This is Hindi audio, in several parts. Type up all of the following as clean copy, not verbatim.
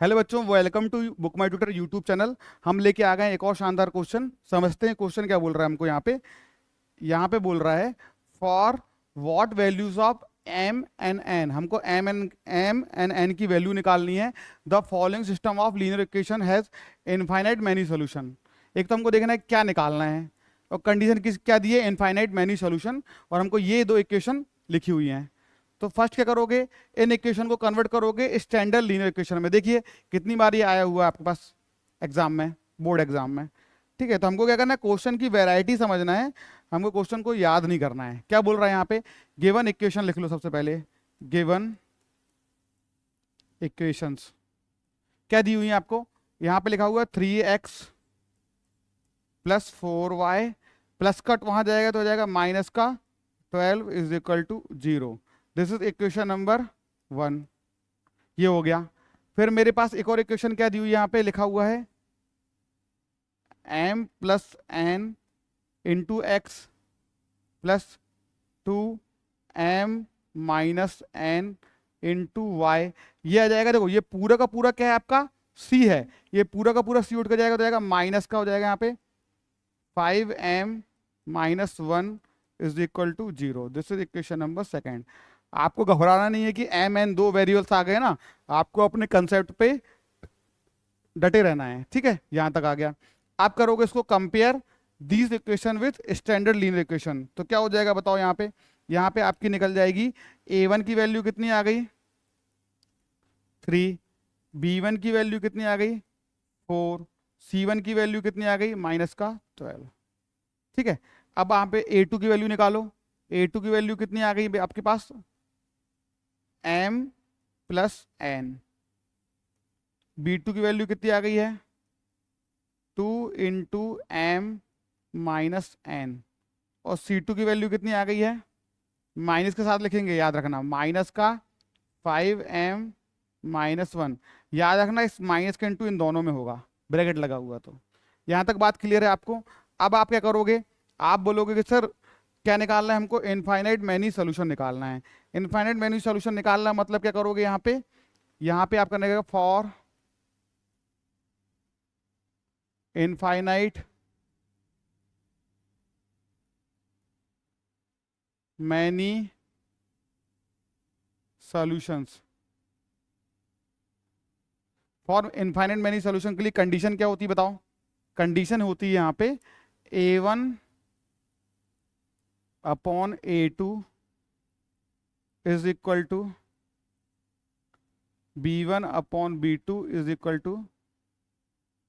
हेलो बच्चों, welcome to Book My Tutor YouTube channel. हम लेके आ गए हैं एक और शानदार क्वेश्चन। समझते हैं क्वेश्चन क्या बोल रहा है हमको। यहाँ पे बोल रहा है for what values of M and N. हमको एम एंड एन की वैल्यू निकालनी है। The following system of linear equation has infinite many solution. एक तो हमको देखना है क्या निकालना है, और कंडीशन किस क्या दी है, इनफाइनाइट मैनी सोल्यूशन। और हमको ये दो इक्वेशन लिखी हुई हैं। तो फर्स्ट क्या करोगे, इन इक्वेशन को कन्वर्ट करोगे स्टैंडर्ड लीनियर इक्वेशन में। देखिए कितनी बार ये आया हुआ है आपके पास एग्जाम में, बोर्ड एग्जाम में। ठीक है, तो हमको क्या करना है, क्वेश्चन की वैरायटी समझना है, हमको क्वेश्चन को याद नहीं करना है। क्या बोल रहा है यहाँ पे, गिवन इक्वेशन लिख लो सबसे पहले। गिवन इक्वेशंस क्या दी हुई है आपको, यहाँ पे लिखा हुआ है 3x plus 4y plus cut वहां जाएगा तो हो जाएगा माइनस का 12 is equal to 0। This is equation number 1। ये हो गया। फिर मेरे पास एक और इक्वेशन क्या दी हुई है, यहाँ पे लिखा हुआ है m plus N into X plus 2m minus N into Y. ये आ जाएगा, देखो ये पूरा का पूरा क्या है आपका c है, ये पूरा का पूरा c उठ कर जाएगा तो जाएगा माइनस का हो जाएगा यहाँ पे 5m minus 1 is equal to 0। This is equation number 2। आपको घबराना नहीं है कि एम एन दो वेरिएबल्स आ गए ना, आपको अपने कंसेप्ट पे डटे रहना है। ठीक है, यहां तक आ गया। आप करोगे इसको compare these equation with standard linear equation, तो क्या हो जाएगा बताओ। यहाँ पे आपकी निकल जाएगी a1 की वैल्यू कितनी आ गई 3, b1 की वैल्यू कितनी आ गई 4, c1 की वैल्यू कितनी आ गई माइनस का 12। ठीक है, अब यहाँ पे a2 की वैल्यू निकालो। a2 की वैल्यू कितनी आ गई आपके पास m प्लस एन। b2 की वैल्यू कितनी आ गई है 2 इंटू एम माइनस एन। और c2 की वैल्यू कितनी आ गई है, माइनस के साथ लिखेंगे याद रखना, माइनस का 5m माइनस 1। याद रखना इस माइनस के इंटू इन दोनों में होगा, ब्रैकेट लगा हुआ। तो यहाँ तक बात क्लियर है आपको। अब आप क्या करोगे, आप बोलोगे कि सर क्या निकालना है हमको, इनफाइनाइट मैनी सोल्यूशन निकालना है। इनफाइनाइट मैनी सोल्यूशन निकालना मतलब क्या करोगे, यहाँ पे आप करने for infinite many solutions. For infinite many solution के लिए कंडीशन क्या होती है बताओ। कंडीशन होती है यहाँ पे a1 upon a2 is equal to b1 upon b2 is equal to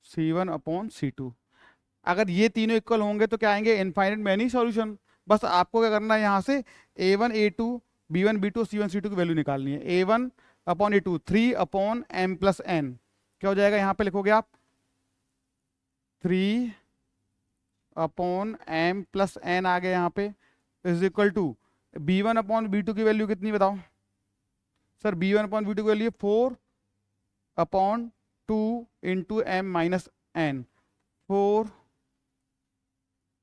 c1 upon c2। अगर ये तीनों इक्वल होंगे तो क्या आएंगे, इनफाइनाइट मैनी सॉल्यूशन। बस आपको क्या करना है, यहाँ से a1 a2 b1 b2 c1 c2 की वैल्यू निकालनी है। a1 upon a2 3 upon m plus n। क्या हो जाएगा, यहाँ पे लिखोगे आप 3 अपॉन m प्लस n आ गया यहाँ पे is equal to b1 upon b2 की वैल्यू कितनी बताओ सर। b1 अपॉन b2 की value 4 upon 2 into M minus N. 4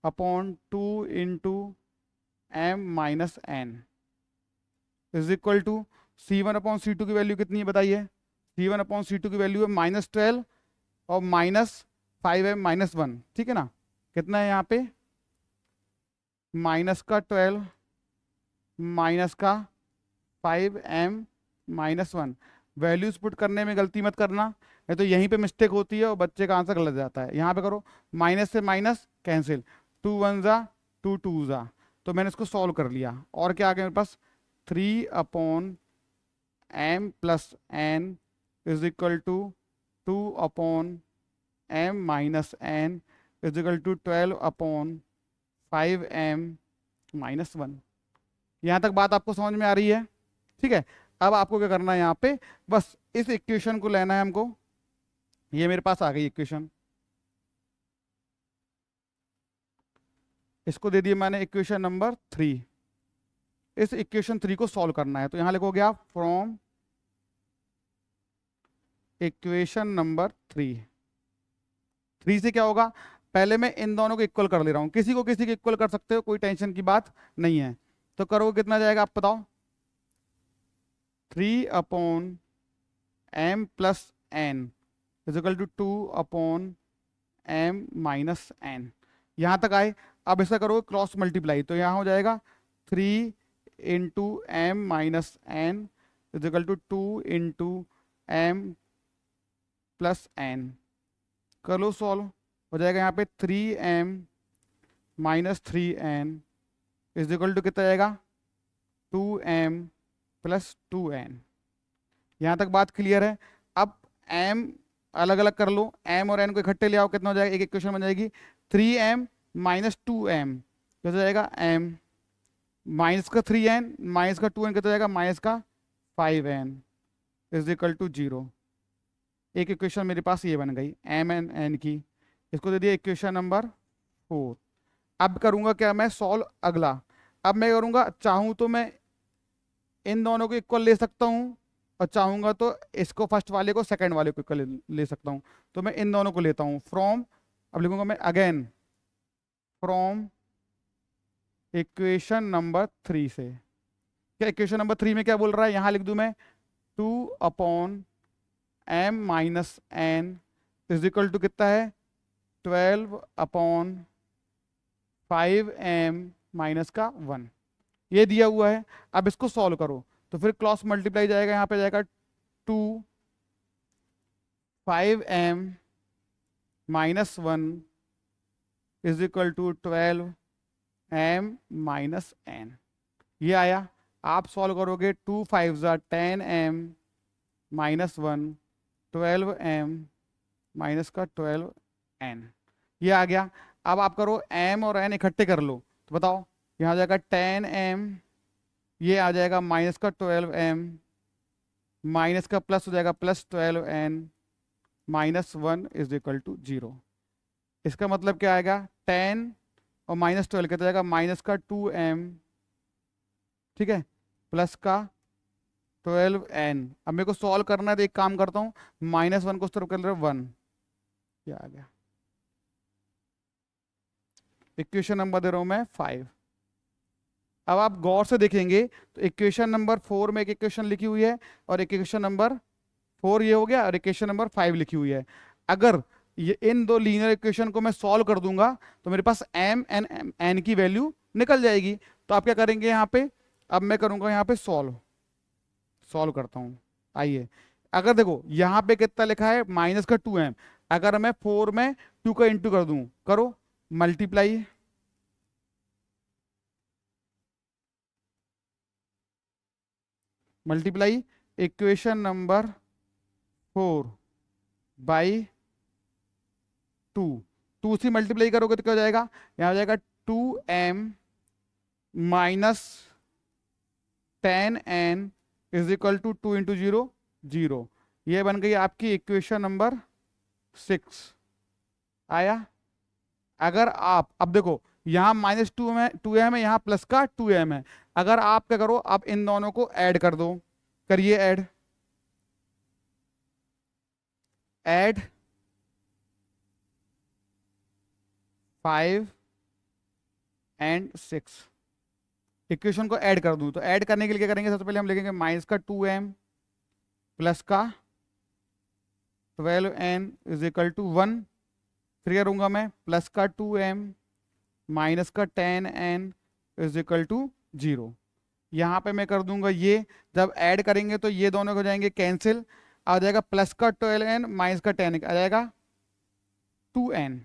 upon 2 into M minus N is equal to c1 upon c2 की वैल्यू कितनी है बताइए। c1 अपॉन c2 की वैल्यू है माइनस 12 और माइनस 5m माइनस 1। ठीक है ना, कितना है यहाँ पे माइनस का 12 माइनस का 5m माइनस 1। वैल्यूज पुट करने में गलती मत करना, नहीं तो यहीं पे मिस्टेक होती है और बच्चे का आंसर गलत जाता है। यहाँ पे करो माइनस से माइनस कैंसिल, 2 1 जा 2 2 जा। तो मैंने इसको सॉल्व कर लिया और क्या आ गया मेरे पास 3 upon m plus N is equal to 2 upon m minus N is equal to 12 upon 5m minus 1। यहाँ तक बात आपको समझ में आ रही है। ठीक है, अब आपको क्या करना है, यहाँ पे बस इस इक्वेशन को लेना है हमको। ये मेरे पास आ गई इक्वेशन, इसको दे दिए मैंने इक्वेशन नंबर 3। इस इक्वेशन 3 को सॉल्व करना है, तो यहां लिखोगे आप फ्रॉम इक्वेशन नंबर 3 से क्या होगा, पहले मैं इन दोनों को इक्वल कर ले रहा हूं, किसी को किसी को इक्वल कर सकते हो, कोई टेंशन की बात नहीं है। तो करोगे कितना जाएगा आप बताओ, 3 upon m plus N is equal to 2/m-n। यहाँ तक आए। अब ऐसा करो क्रॉस मल्टीप्लाई, तो यहाँ हो जाएगा 3 × m-n is equal to 2 × m+n। कर लो सॉल्व, हो जाएगा यहाँ पे 3m-3n इज इक्वल टू कितना जाएगा 2m+2n। यहाँ तक बात क्लियर है। अब m अलग अलग कर लो, m और n को इकट्ठे ले आओ, कितना हो जाएगा, एक इक्वेशन बन जाएगी 3m-2m कितना जाएगा m माइनस का 3n माइनस का 2n कितना जाएगा माइनस का 5n इज इक्वल टू 0। एक इक्वेशन मेरे पास ये बन गई m एन n की, इसको दे दिया इक्वेशन नंबर 4। अब करूंगा क्या मैं सॉल्व अगला। अब मैं करूंगा, चाहूं तो मैं इन दोनों को इक्वल ले सकता हूं और चाहूंगा तो इसको फर्स्ट वाले को सेकंड वाले को इक्वल ले सकता हूं। तो मैं इन दोनों को लेता हूं फ्रॉम, अब लिखूंगा मैं अगेन फ्रॉम इक्वेशन नंबर 3 से। क्या इक्वेशन नंबर 3 में क्या बोल रहा है, यहां लिख दूं मैं 2/m-n इज इक्वल टू कितना है 12/5m-1 ये दिया हुआ है। अब इसको सॉल्व करो तो फिर क्रॉस मल्टीप्लाई जाएगा, यहाँ पे जाएगा 2/5m-1 is equal to 12m-n। ये आया। आप सॉल्व करोगे 2 5 10m-1 12m-12n ये आ गया। अब आप करो m और n इकट्ठे कर लो, तो बताओ यहाँ जाएगा 10m, ये आ जाएगा माइनस का 12m, माइनस का प्लस हो जाएगा +12n -1 इज इक्वल टू 0। इसका मतलब क्या आएगा 10 और -12 कितना जाएगा माइनस का 2m, ठीक है, प्लस का 12n। अब मेरे को सॉल्व करना है तो एक काम करता हूँ, -1 को उस तरफ कर रहे 1, ये आ गया। इक्वेशन नंबर दे रहा हूँ मैं 5। अब आप गौर से देखेंगे तो इक्वेशन नंबर 4 में एक इक्वेशन लिखी हुई है और इक्वेशन नंबर 4 ये हो गया और इक्वेशन नंबर 5 लिखी हुई है। अगर ये इन दो लीनियर इक्वेशन को मैं सॉल्व कर दूंगा तो मेरे पास m एन n की वैल्यू निकल जाएगी। तो आप क्या करेंगे यहाँ पे, अब मैं करूंगा यहाँ पे सॉल्व करता हूँ। आइए, अगर देखो यहाँ पे कितना लिखा है माइनस का 2m, अगर मैं 4 में 2 का इंटू कर दूं, करो मल्टीप्लाई इक्वेशन नंबर 4 बाई 2 से मल्टीप्लाई करोगे तो क्या हो जाएगा, यहाँ हो जाएगा 2m minus 10n is equal to 2 into 0 0। ये बन गई आपकी इक्वेशन नंबर 6। आया। अगर आप अब देखो यहाँ -2 में 2m है, यहाँ प्लस का 2m है। अगर आप क्या करो, आप इन दोनों को ऐड कर दो, करिए ऐड 5 एंड 6 इक्वेशन को ऐड कर दूं। तो ऐड करने के लिए क्या करेंगे, सबसे पहले हम लिखेंगे माइनस का 2m प्लस का 12n इज इक्वल टू 1। फिर करूंगा मैं प्लस का 2m माइनस का 10n इज इक्वल टू 0। यहाँ पे मैं कर दूंगा ये, जब ऐड करेंगे तो ये दोनों हो जाएंगे कैंसिल, आ जाएगा प्लस का 12n माइनस का 10 आ जाएगा 2n।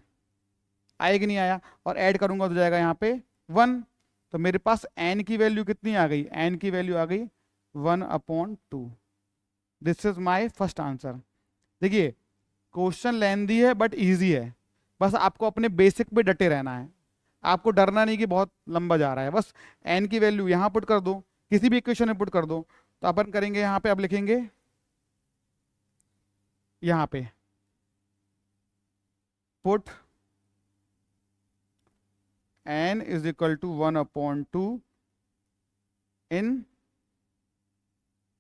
आया कि नहीं आया, और ऐड करूंगा तो जाएगा यहाँ पे 1। तो मेरे पास n की वैल्यू कितनी आ गई, n की वैल्यू आ गई 1/2। This is my first answer. देखिए क्वेश्चन लेंदी है बट इजी है, बस आपको अपने बेसिक पे डटे रहना है। आपको डरना नहीं कि बहुत लंबा जा रहा है, बस n की वैल्यू यहाँ पुट कर दो, किसी भी इक्वेशन में पुट कर दो। तो अपन करेंगे यहाँ पे, अब लिखेंगे यहाँ पे put n is equal to 1/2 in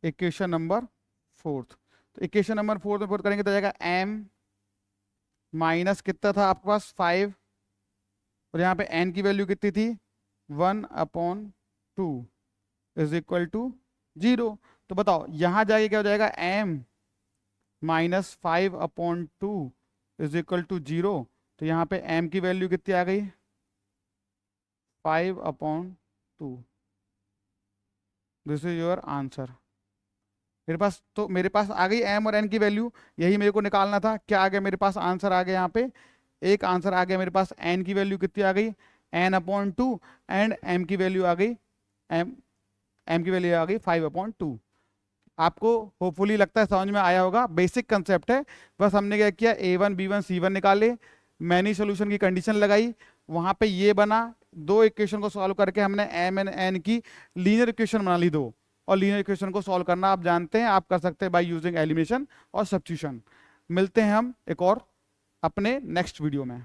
equation number 4। तो इक्वेशन नंबर 4 में पुट करेंगे तो जाएगा m माइनस कितना था आपके पास 5, और यहाँ पे n की वैल्यू कितनी थी 1/2 इज इक्वल टू 0। तो बताओ यहाँ जाके क्या हो जाएगा m -5/2 इज इक्वल टू 0। तो यहाँ पे m की वैल्यू कितनी आ गई? 5/2। This is your answer. मेरे पास आ गई m और n की वैल्यू, यही मेरे को निकालना था। क्या आ गया मेरे पास? आंसर आ गया यहाँ पे, एक आंसर आ गया मेरे पास। n की वैल्यू कितनी आ गई? n/2 एंड m की वैल्यू आ गई, m की वैल्यू आ गई 5/2। आपको होपफुली लगता है समझ में आया होगा। बेसिक कंसेप्ट है। बस हमने क्या किया, a1 b1 c1 निकाले, मैनी सोल्यूशन की कंडीशन लगाई, वहां पे ये बना, दो इक्वेशन को सॉल्व करके हमने m एंड n की लीनियर इक्वेशन बना ली दो। और लीनियर इक्वेशन को सॉल्व करना आप जानते हैं, आप कर सकते हैं बाय यूजिंग एलिमिनेशन और सब्स्टिट्यूशन। मिलते हैं हम एक और अपने नेक्स्ट वीडियो में।